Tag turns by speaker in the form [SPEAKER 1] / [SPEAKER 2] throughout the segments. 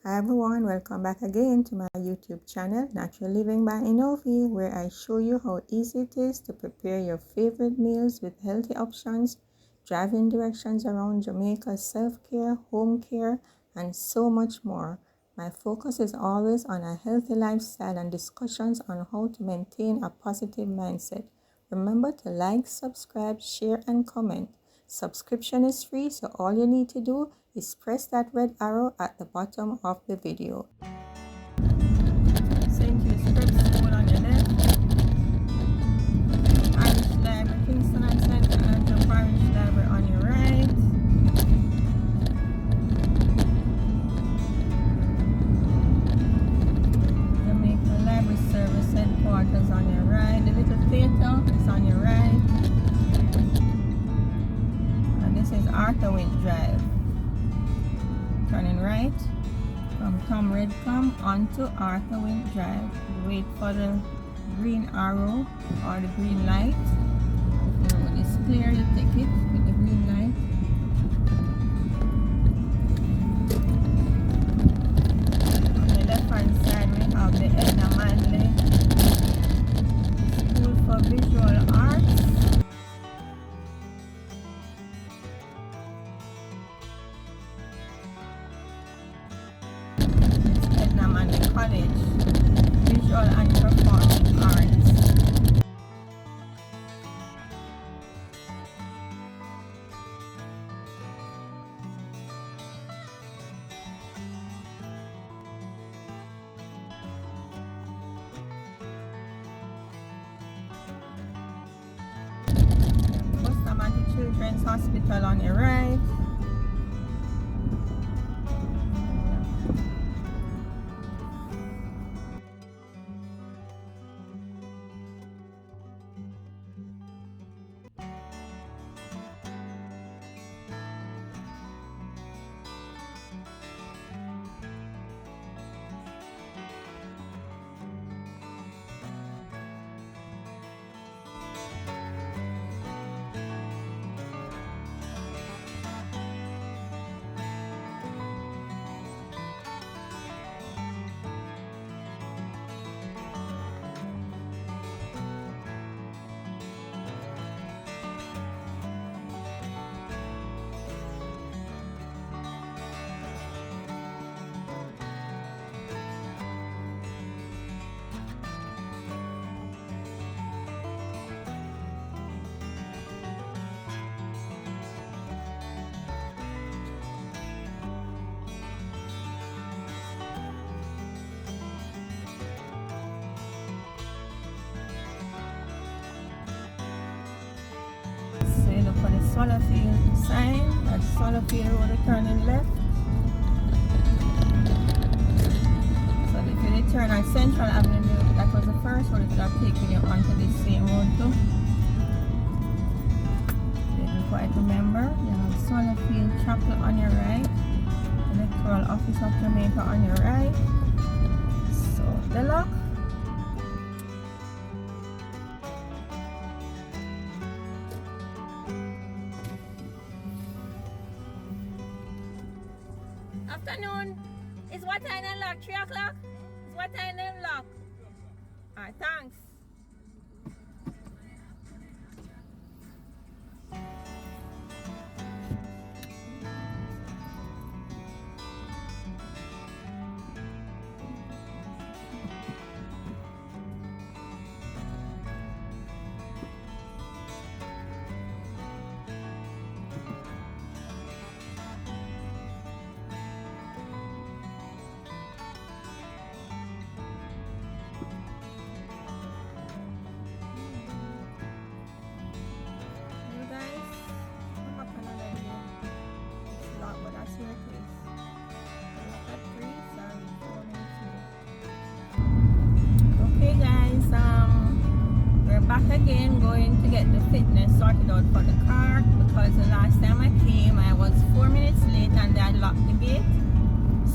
[SPEAKER 1] Hi everyone, welcome back again to my YouTube channel, Natural Living by Inovi, where I show you how easy it is to prepare your favorite meals with healthy options, driving directions around Jamaica, self-care, home care, and so much more. My focus is always on a healthy lifestyle and discussions on how to maintain a positive mindset. Remember to like, subscribe, share, and comment. Subscription is free, so all you need to do is press that red arrow at the bottom of the video. St. Jude's Prep School on your left, Parish Library, Kingston and St. Andrew Parish Library on your right, Jamaica Library Service Headquarters on your right, the little theatre is on your right, and this is Arthur Wint Drive. Turning right from Tome Redcam onto Arthur Wint Drive. Wait for the green arrow or the green light. If the road is clear, you take it with the green light. On the left hand side we have the Edna Manley School for Visual Arts. College, Visual and Performing Arts. Bustamante Children's Hospital on your right. For the Swallowfield sign, that's Swallowfield Road, turning left. So if you turn on Central Avenue, that was the first road that have taken you onto this same road too. Didn't quite remember. You have Swallowfield Chapel on your right, Electoral Office of Jamaica on your right. So the lock. Afternoon. Is what time they lock? 3 o'clock? Is what time they lock? Alright, thanks. Again, going to get the fitness sorted out for the car, because the last time I came I was 4 minutes late and they had locked the gate.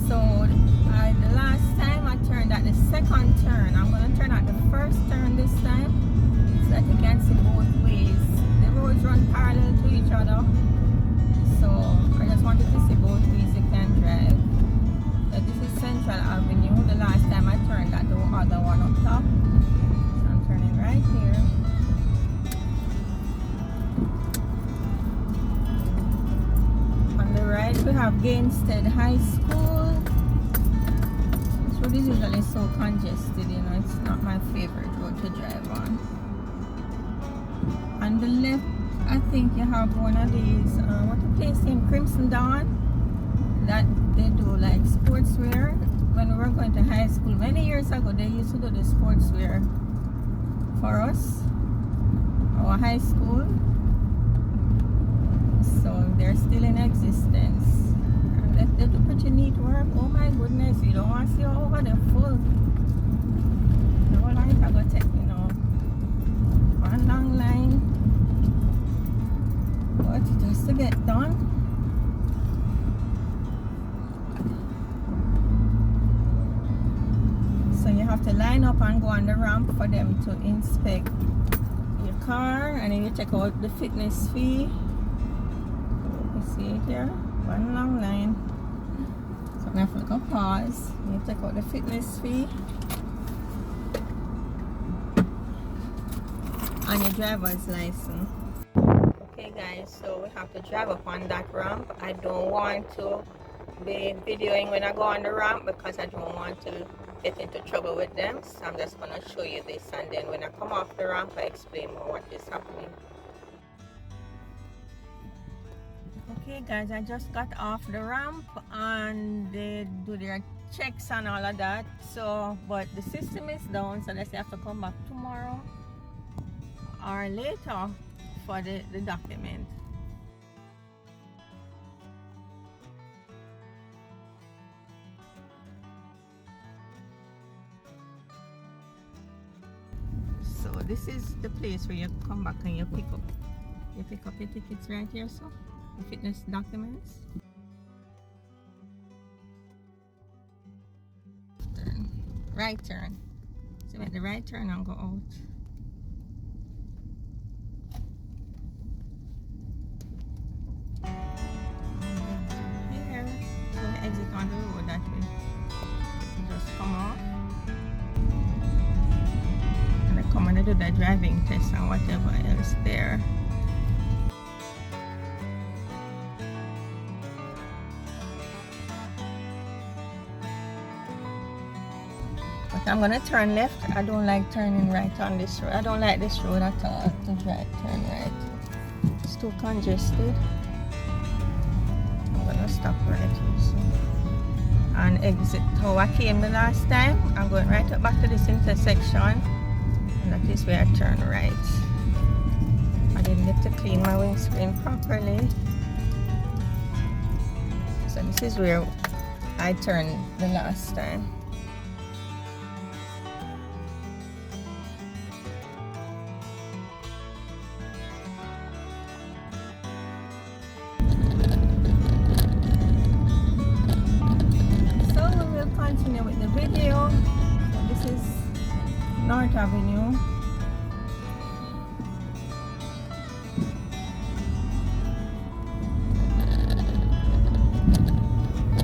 [SPEAKER 1] So the last time I turned at the second turn. I'm going to turn at the first turn this time so that you can see both ways. The roads run parallel to each other, so I just wanted to see both ways you can drive. So this is usual avenue. The last time I turned that the other one up top. So I'm turning right here. On the right we have Gainstead High School. This road is usually so congested, you know, it's not my favorite road to drive on. On the left, I think you have one of these, what the place named Crimson Dawn, that they do like sportswear. When we were going to high school many years ago, they used to do the sportswear for us, our high school. So they're still in existence, and they do pretty neat work. Oh my goodness, you don't want to see over the full. The whole line I got take, you know, one long line, but just to get done. So you have to line up and go on the ramp for them to inspect your car, and then you check out the fitness fee. You see it here, one long line. So I'm going to pause. You check out the fitness fee and your driver's license. Okay guys, so we have to drive up on that ramp. I don't want to be videoing when I go on the ramp because I don't want to get into trouble with them. So I'm just going to show you this, and then when I come off the ramp I explain more what is happening. Okay guys, I just got off the ramp and they do their checks and all of that. So, but the system is down, so let's say I have to come back tomorrow or later for the document. So this is the place where you come back and you pick up your tickets right here, so the fitness documents. Turn. Right turn. So make the right turn and go out. Here, so we exit on the road that way. Just come off. And I come and I do the driving test and whatever else there. But I'm gonna turn left. I don't like turning right on this road. I don't like this road at all to drive, turn right. It's too congested. I'm gonna stop right here soon and exit how I came the last time. I'm going right up back to this intersection, and that is where I turn right. I didn't get to clean my windscreen properly, so this is where I turned the last time. Continue with the video. So this is North Avenue.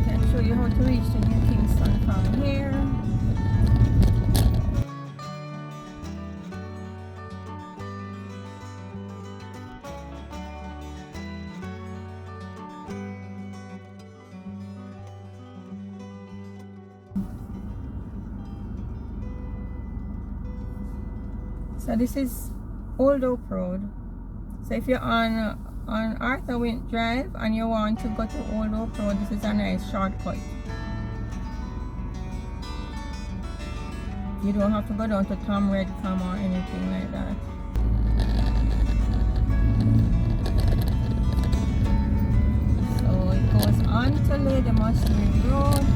[SPEAKER 1] I'll show you how to reach the New Kingston from here. So this is Old Oak Road. So if you're on Arthur Wint Drive and you want to go to Old Oak Road, this is a nice shortcut. You don't have to go down to Tome, Redcam or anything like that. So it goes on to Lady Musgrave Road.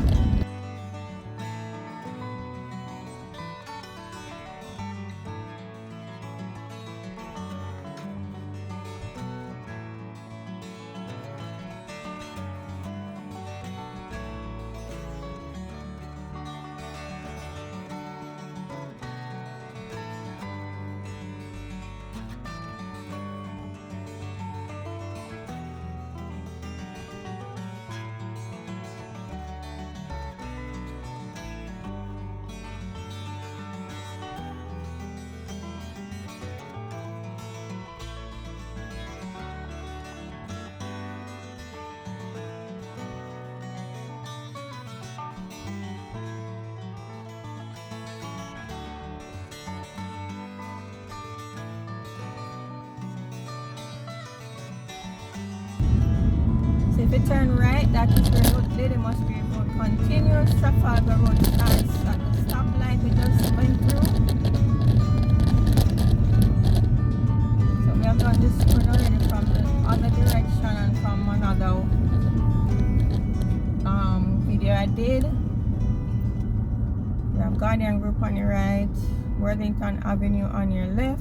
[SPEAKER 1] if you turn right, that is where Lady Musgrave Road continues. Trafalgar Road starts at the stoplight we just went through. So we have done this road already from the other direction and from another video I did. We have Guardian Group on your right, Worthington Avenue on your left.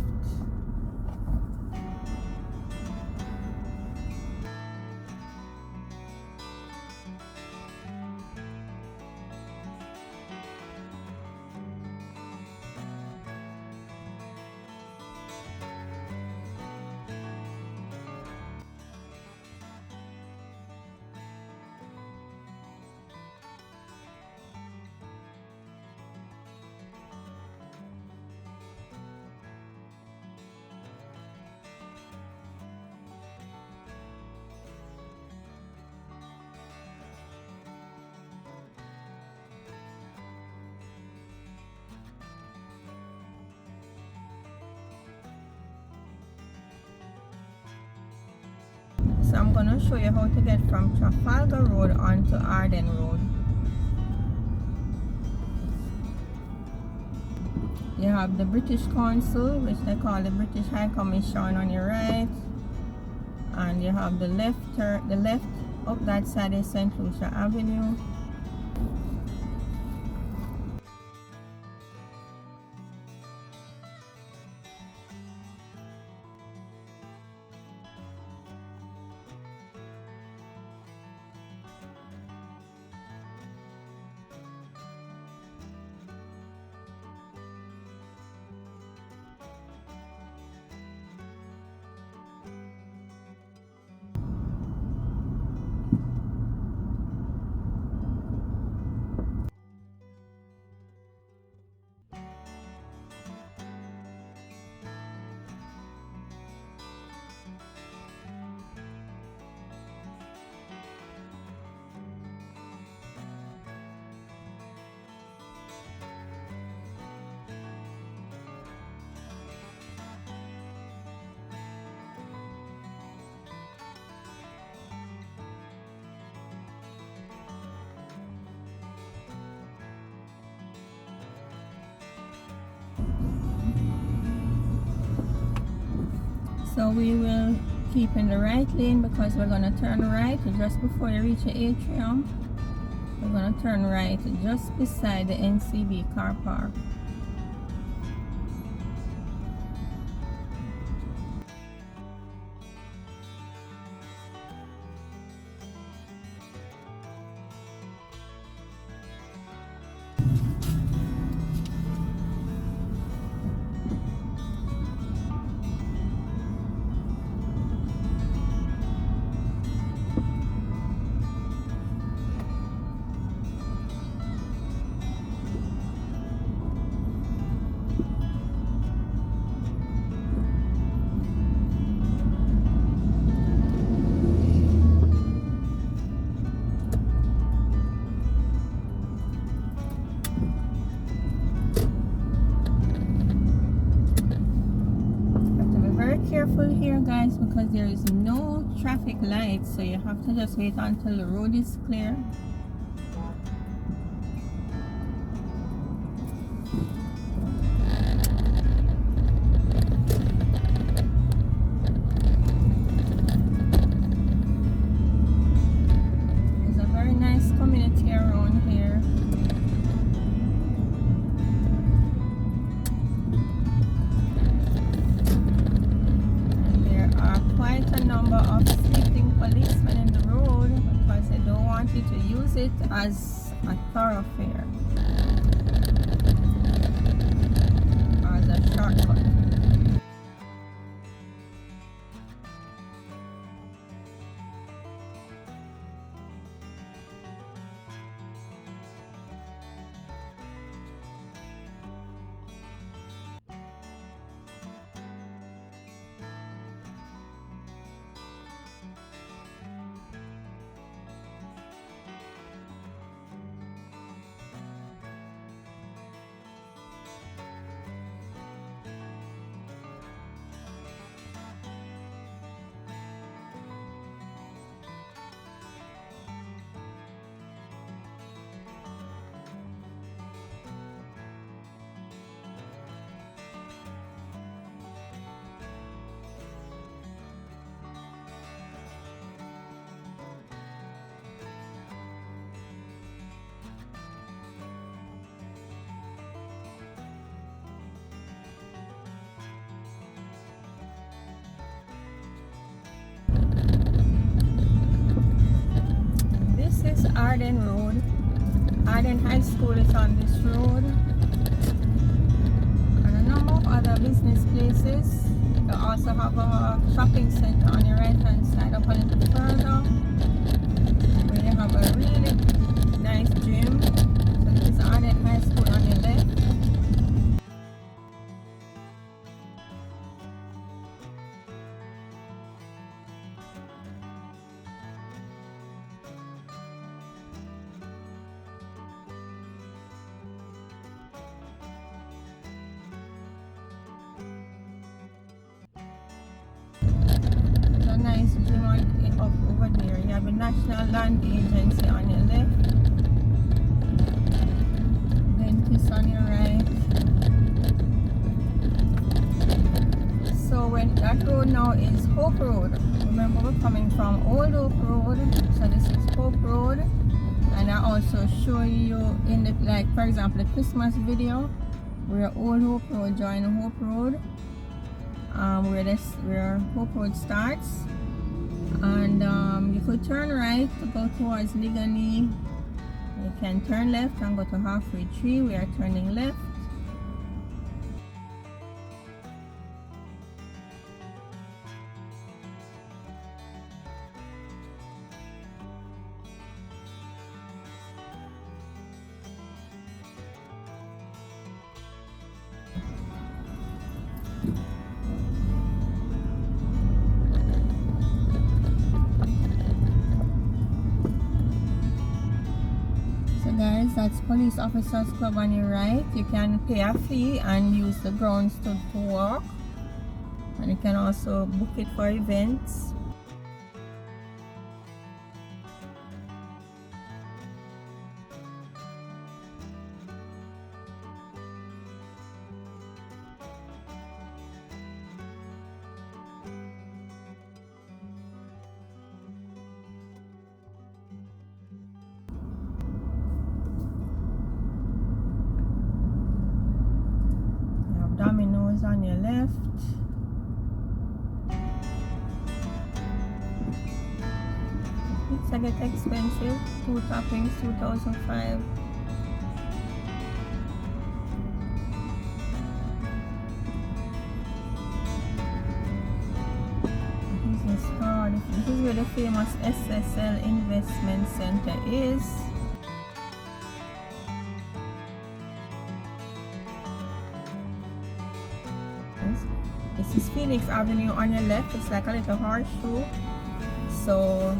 [SPEAKER 1] So I'm going to show you how to get from Trafalgar Road onto Ardenne Road. You have the British Council, which they call the British High Commission, on your right, and you have the left up that side is St. Lucia Avenue. So we will keep in the right lane because we're going to turn right just before you reach the atrium. We're going to turn right just beside the NCB car park. Careful here, guys, because there is no traffic lights, so you have to just wait until the road is clear. There's a very nice community around here. Quite a number of sleeping policemen in the road because they don't want you to use it as a thoroughfare or as a shortcut. Ardenne Road. Ardenne High School is on this road. And a number of other business places. You also have a shopping center on your right hand side up a little further, where you have a really nice gym. So this is Ardenne High School on your left. Nice gym up over there. You have a National Land Agency on your left, dentist on your right. So when that road now is Hope Road. Remember, we're coming from Old Hope Road, so this is Hope Road. And I also show you in the, like for example, the Christmas video where Old Hope Road join Hope Road. Where Hope Road starts, and you could turn right to go towards Ligani. You can turn left and go to Halfway Tree. We are turning left. Guys, that's Police Officers Club on your right. You can pay a fee and use the grounds to walk, and you can also book it for events. Domino's on your left. Pizza get expensive. 2 toppings, 2005. Business card. This is where the famous SSL Investment Center is. This is Phoenix Avenue on your left. It's like a little horseshoe. So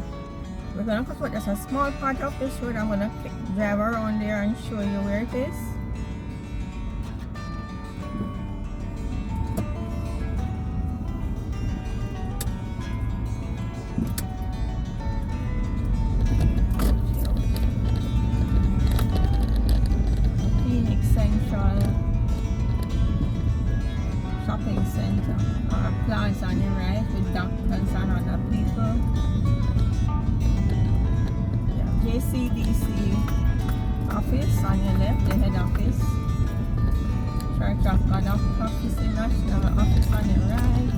[SPEAKER 1] we're gonna put just a small part of this road. I'm gonna drive around there and show you where it is. Phoenix Central Shopping Center, or plaza on your right with doctors and other people. Yeah, JCDC office on your left, the head office. Church of God office, the national office on your right.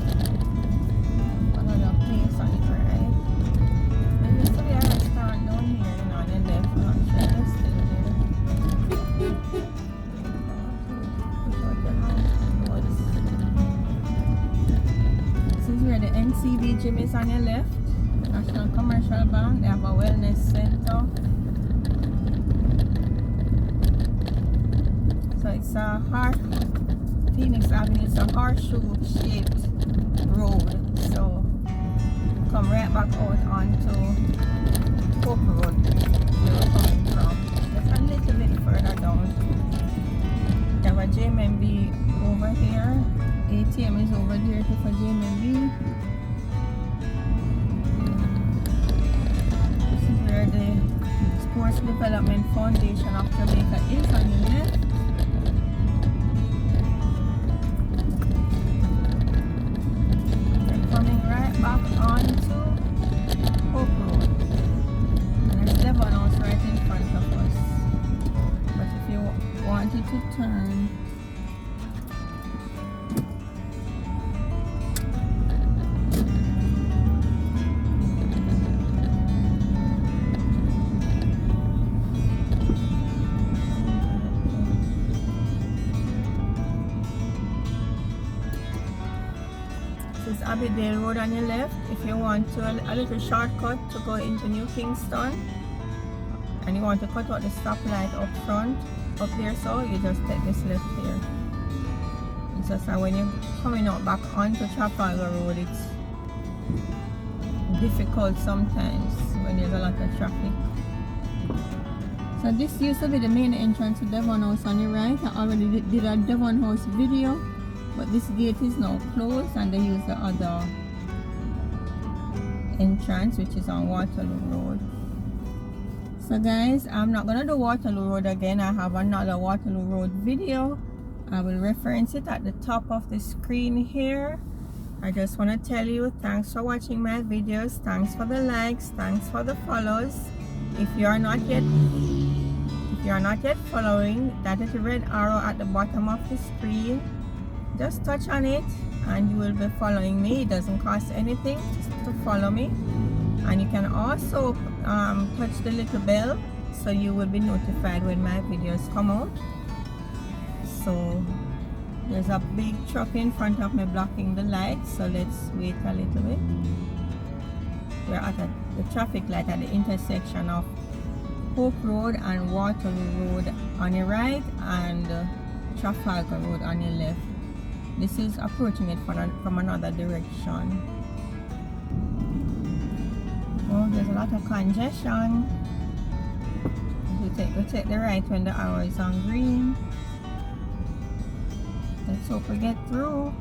[SPEAKER 1] Another place on your right. There used to be a restaurant down here, you know, on the left. I'm not sure it's still there. This is where the NCB gym is on your left. National Commercial Bank. They have a wellness center. So it's a Phoenix Avenue. It's a horseshoe-shaped road. So come right back out onto Hope Road, where we're coming from. Just a little bit further down. You have a JMB over here. ATM is over there for JMB. This is where the Sports Development Foundation of Jamaica is on your left. We're coming right back onto Hope Road. And there's Devon House right in front of us. But if you wanted to turn, Ardenne Road on your left. If you want to a little shortcut to go into New Kingston and you want to cut out the stoplight up front up there, so you just take this left here. It's just that when you're coming out back onto Trafalgar Road, it's difficult sometimes when there's a lot of traffic. So this used to be the main entrance to Devon House on your right. I already did a Devon House video, but this gate is now closed and they use the other entrance, which is on Waterloo Road. So guys, I'm not gonna do Waterloo Road again. I have another Waterloo Road video. I will reference it at the top of the screen here. I just want to tell you, thanks for watching my videos, thanks for the likes, thanks for the follows. If you are not yet following, that is the red arrow at the bottom of the screen. Just touch on it and you will be following me. It doesn't cost anything just to follow me. And you can also touch the little bell so you will be notified when my videos come out. So there's a big truck in front of me blocking the light, so let's wait a little bit. We're at the traffic light at the intersection of Hope Road and Waterloo Road on your right and Trafalgar Road on your left. This is approaching it from another direction. Oh, there's a lot of congestion. We take the right when the arrow is on green. Let's hope we get through.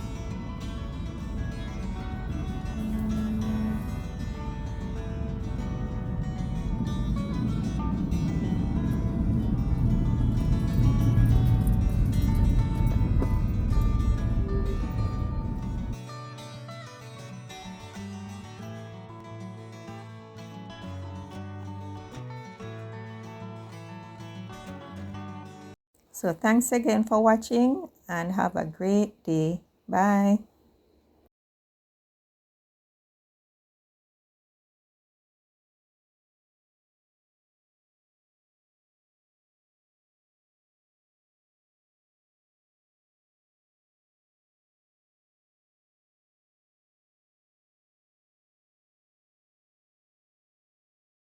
[SPEAKER 1] So thanks again for watching and have a great day. Bye.